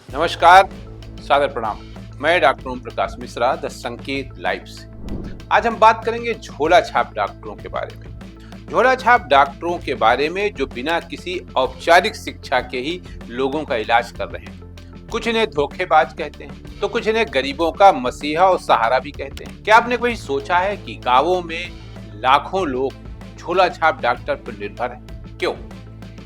नमस्कार, सादर प्रणाम। मैं doctor Om Prakash Mishra the Sanket live से। आज हम बात करेंगे झोला छाप डॉक्टरों के बारे में। झोला छाप डॉक्टरों के बारे में जो बिना किसी औपचारिक शिक्षा के ही लोगों का इलाज कर रहे हैं। कुछ इन्हें धोखेबाज कहते हैं तो कुछ इन्हें गरीबों का मसीहा और सहारा भी कहते हैं। क्या आपने कभी सोचा है कि गांवों में लाखों लोग झोला छाप डॉक्टर पर निर्भर हैं? क्यों?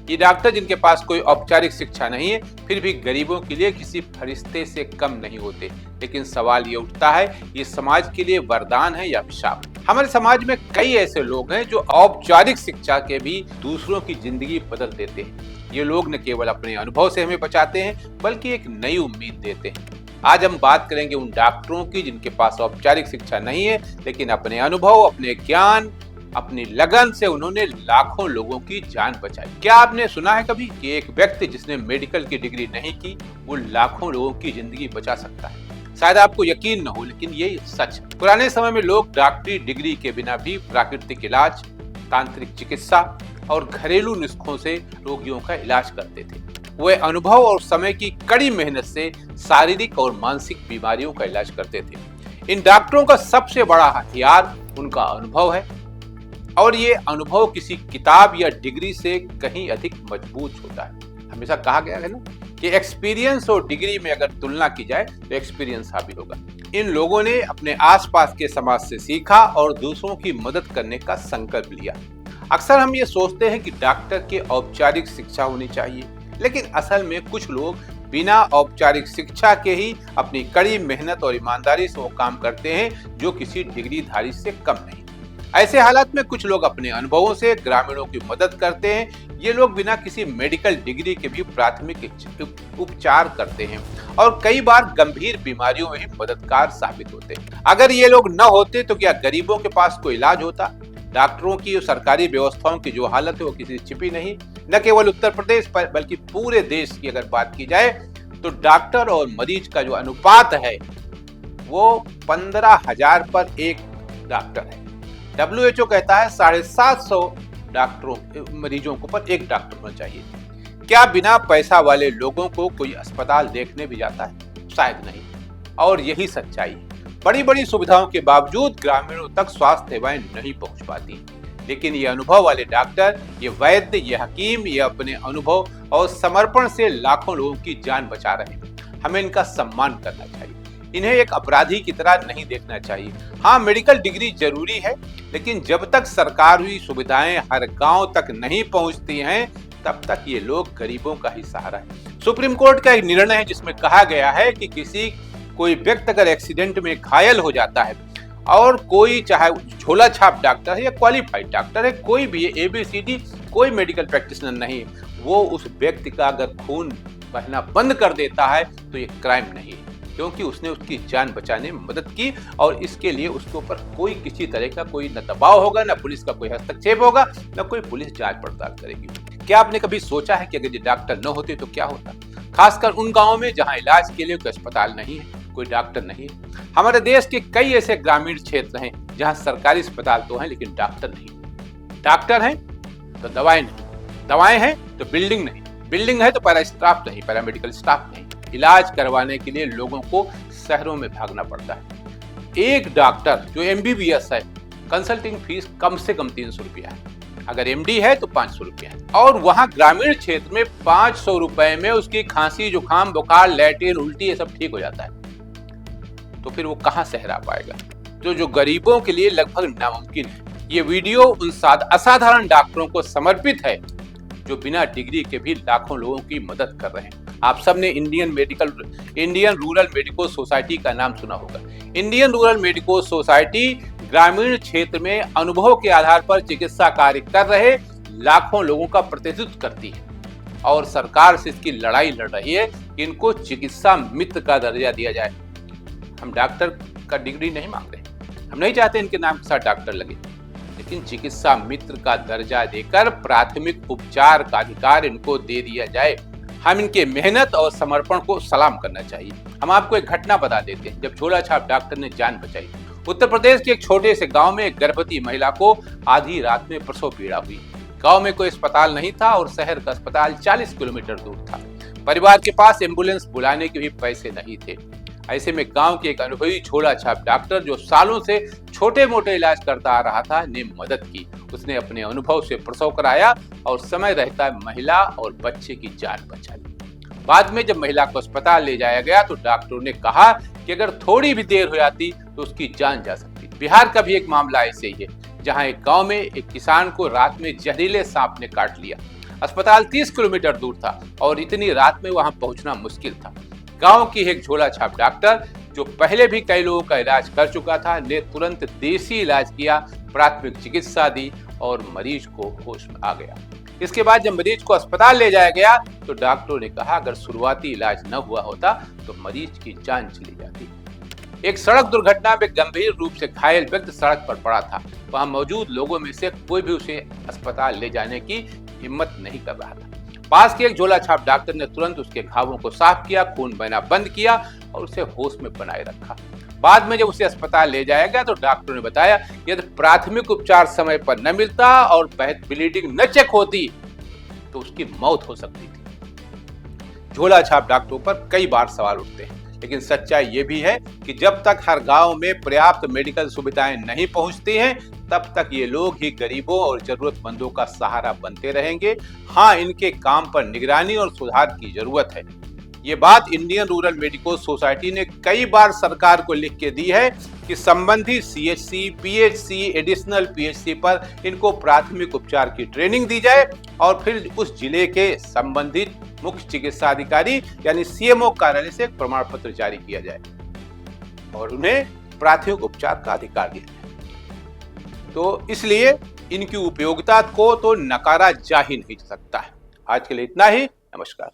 ये डॉक्टर जिनके पास कोई औपचारिक शिक्षा नहीं है फिर भी गरीबों के लिए किसी फरिश्ते से कम नहीं होते। लेकिन सवाल ये उठता है, ये समाज के लिए वरदान है या अभिशाप? हमारे समाज में कई ऐसे लोग हैं जो औपचारिक शिक्षा के भी दूसरों की जिंदगी बदल देते हैं। ये लोग न केवल अपने अनुभव से हमें बचाते हैं बल्कि एक नई उम्मीद देते हैं। आज हम बात करेंगे उन डॉक्टरों की जिनके पास औपचारिक शिक्षा नहीं है लेकिन अपने अनुभव, अपने ज्ञान, अपनी लगन से उन्होंने लाखों लोगों की जान बचाई। क्या आपने सुना है कभी कि एक व्यक्ति जिसने मेडिकल की डिग्री नहीं की वो लाखों लोगों की जिंदगी बचा सकता है? शायद आपको यकीन न हो लेकिन ये सच है। पुराने समय में लोग डॉक्टरी डिग्री के बिना भी प्राकृतिक इलाज, तांत्रिक चिकित्सा और घरेलू नुस्खों से रोगियों का इलाज करते थे। वे अनुभव और समय की कड़ी मेहनत से शारीरिक और मानसिक बीमारियों का इलाज करते थे। इन डॉक्टरों का सबसे बड़ा हथियार उनका अनुभव है और ये अनुभव किसी किताब या डिग्री से कहीं अधिक मजबूत होता है। हमेशा कहा गया है ना कि एक्सपीरियंस और डिग्री में अगर तुलना की जाए तो एक्सपीरियंस हावी होगा। इन लोगों ने अपने आसपास के समाज से सीखा और दूसरों की मदद करने का संकल्प लिया। अक्सर हम ये सोचते हैं कि डॉक्टर की औपचारिक शिक्षा होनी चाहिए, लेकिन असल में कुछ लोग बिना औपचारिक शिक्षा के ही अपनी कड़ी मेहनत और ईमानदारी से वो काम करते हैं जो किसी डिग्रीधारी से कम नहीं। ऐसे हालात में कुछ लोग अपने अनुभवों से ग्रामीणों की मदद करते हैं। ये लोग बिना किसी मेडिकल डिग्री के भी प्राथमिक उपचार करते हैं और कई बार गंभीर बीमारियों में भी मददगार साबित होते हैं। अगर ये लोग न होते तो क्या गरीबों के पास कोई इलाज होता? डॉक्टरों की और सरकारी व्यवस्थाओं की जो हालत है वो किसी से छिपी नहीं। न केवल उत्तर प्रदेश पर बल्कि पूरे देश की अगर बात की जाए तो डॉक्टर और मरीज का जो अनुपात है वो 15,000 पर एक डॉक्टर है। WHO कहता है 750 डॉक्टरों मरीजों को पर एक डॉक्टर होना चाहिए। क्या बिना पैसा वाले लोगों को कोई अस्पताल देखने भी जाता है? शायद नहीं। और यही सच्चाई है। बड़ी बड़ी सुविधाओं के बावजूद ग्रामीणों तक स्वास्थ्य सेवाएं नहीं पहुंच पाती। लेकिन ये अनुभव वाले डॉक्टर, ये वैद्य, ये हकीम, ये अपने अनुभव और समर्पण से लाखों लोगों की जान बचा रहे हैं। हमें इनका सम्मान करना चाहिए। इन्हें एक अपराधी की तरह नहीं देखना चाहिए। हाँ, मेडिकल डिग्री जरूरी है, लेकिन जब तक सरकारी सुविधाएं हर गांव तक नहीं पहुंचती हैं तब तक ये लोग गरीबों का ही सहारा है। सुप्रीम कोर्ट का एक निर्णय है जिसमें कहा गया है कि कोई व्यक्ति अगर एक्सीडेंट में घायल हो जाता है और कोई चाहे झोला छाप डॉक्टर है या क्वालिफाइड डॉक्टर है, कोई भी ABCD, कोई मेडिकल प्रैक्टिशनर नहीं, वो उस व्यक्ति का अगर खून बहना बंद कर देता है तो ये क्राइम नहीं है, क्योंकि उसने उसकी जान बचाने में मदद की और इसके लिए उसके ऊपर कोई किसी तरह का कोई न दबाव होगा, न पुलिस का कोई हस्तक्षेप होगा, न कोई पुलिस जांच पड़ताल करेगी। क्या आपने कभी सोचा है कि अगर ये डॉक्टर न होते तो क्या होता? खासकर उन गांवों में जहां इलाज के लिए कोई अस्पताल नहीं है, कोई डॉक्टर नहीं है। हमारे देश के कई ऐसे ग्रामीण क्षेत्र हैं जहाँ सरकारी अस्पताल तो हैं लेकिन डॉक्टर नहीं। डॉक्टर हैं तो दवाएं नहीं, दवाएं हैं तो बिल्डिंग नहीं, बिल्डिंग है तो पैरा स्टाफ नहीं, पैरामेडिकल स्टाफ नहीं। इलाज करवाने के लिए लोगों को शहरों में भागना पड़ता है। एक डॉक्टर जो MBBS है, कंसल्टिंग फीस कम से कम 300 रुपया है, अगर MD है तो 500 रुपया है। और वहां ग्रामीण क्षेत्र में 500 रुपए में उसकी खांसी, जुकाम, बुखार, लैट्रिन, उल्टी ये सब ठीक हो जाता है। तो फिर वो कहां शहर आ पाएगा? जो गरीबों के लिए लगभग नामुमकिन है। ये वीडियो उन असाधारण डॉक्टरों को समर्पित है जो बिना डिग्री के भी लाखों लोगों की मदद कर रहे हैं। आप सबने इंडियन रूरल मेडिकल सोसाइटी का नाम सुना होगा। इंडियन रूरल मेडिकल सोसाइटी ग्रामीण क्षेत्र में अनुभव के आधार पर चिकित्सा कार्य कर रहे लाखों लोगों का प्रतिनिधित्व करती है और सरकार से इसकी लड़ाई लड़ रही है कि इनको चिकित्सा मित्र का दर्जा दिया जाए। हम डॉक्टर का डिग्री नहीं मांग रहे, हम नहीं चाहते इनके नाम के साथ डॉक्टर लगे, लेकिन चिकित्सा मित्र का दर्जा देकर प्राथमिक उपचार का अधिकार इनको दे दिया जाए। हम इनके मेहनत और समर्पण को सलाम करना चाहिए। हम आपको एक घटना बता देते हैं जब झोला छाप डॉक्टर ने जान बचाई। उत्तर प्रदेश के एक छोटे से गांव में एक गर्भवती महिला को आधी रात में प्रसव पीड़ा हुई। गांव में कोई अस्पताल नहीं था और शहर का अस्पताल 40 किलोमीटर दूर था। परिवार के पास एम्बुलेंस बुलाने के भी पैसे नहीं थे। ऐसे में गांव के एक अनुभवी झोला छाप डॉक्टर जो सालों से छोटे मोटे इलाज करता आ रहा था ने मदद की। उसने अपने अनुभव से प्रसव कराया और समय रहता महिला और बच्चे की जान बचा ली। बाद में जब महिला को अस्पताल ले जाया गया तो डॉक्टरों ने कहा कि अगर थोड़ी भी देर हो जाती तो उसकी जान जा सकती। बिहार का भी एक मामला ऐसे ही है, जहां एक गांव में एक किसान को रात में जहरीले सांप ने काट लिया। अस्पताल 30 किलोमीटर दूर था और इतनी रात में वहां पहुंचना मुश्किल था। गांव की एक झोला छाप डॉक्टर जो पहले भी कई लोगों का इलाज कर चुका था ने तुरंत देसी इलाज किया, प्राथमिक चिकित्सा दी और मरीज को होश में आ गया। इसके बाद जब मरीज को अस्पताल ले जाया गया तो डॉक्टरों ने कहा अगर शुरुआती इलाज न हुआ होता तो मरीज की जान चली जाती। एक सड़क दुर्घटना में गंभीर रूप से घायल व्यक्ति सड़क पर पड़ा था। वहां मौजूद लोगों में से कोई भी उसे अस्पताल ले जाने की हिम्मत नहीं कर रहा था। पास के एक झोला छाप डॉक्टर ने तुरंत उसके घावों को साफ किया, खून बहना बंद किया और उसे होश में बनाए रखा। बाद में जब उसे अस्पताल ले जाया गया तो डॉक्टरों ने बताया यदि प्राथमिक उपचार समय पर न मिलता और ब्लीडिंग न चेक होती तो उसकी मौत हो सकती थी। झोला छाप डॉक्टरों पर कई बार सवाल उठते हैं, लेकिन सच्चाई ये भी है कि जब तक हर गांव में पर्याप्त मेडिकल सुविधाएं नहीं पहुंचती हैं, तब तक ये लोग ही गरीबों और जरूरतमंदों का सहारा बनते रहेंगे। हाँ, इनके काम पर निगरानी और सुधार की जरूरत है। ये बात इंडियन रूरल मेडिकल सोसाइटी ने कई बार सरकार को लिख के दी है कि संबंधित सीएचसी, पीएचसी, एडिशनल पीएचसी पर इनको प्राथमिक उपचार की ट्रेनिंग दी जाए और फिर उस जिले के संबंधित मुख्य चिकित्सा अधिकारी यानी सीएमओ कार्यालय से एक प्रमाण पत्र जारी किया जाए और उन्हें प्राथमिक उपचार का अधिकार दिया जाए। तो इसलिए इनकी उपयोगिता को तो नकारा जा ही नहीं सकता है। आज के लिए इतना ही। नमस्कार।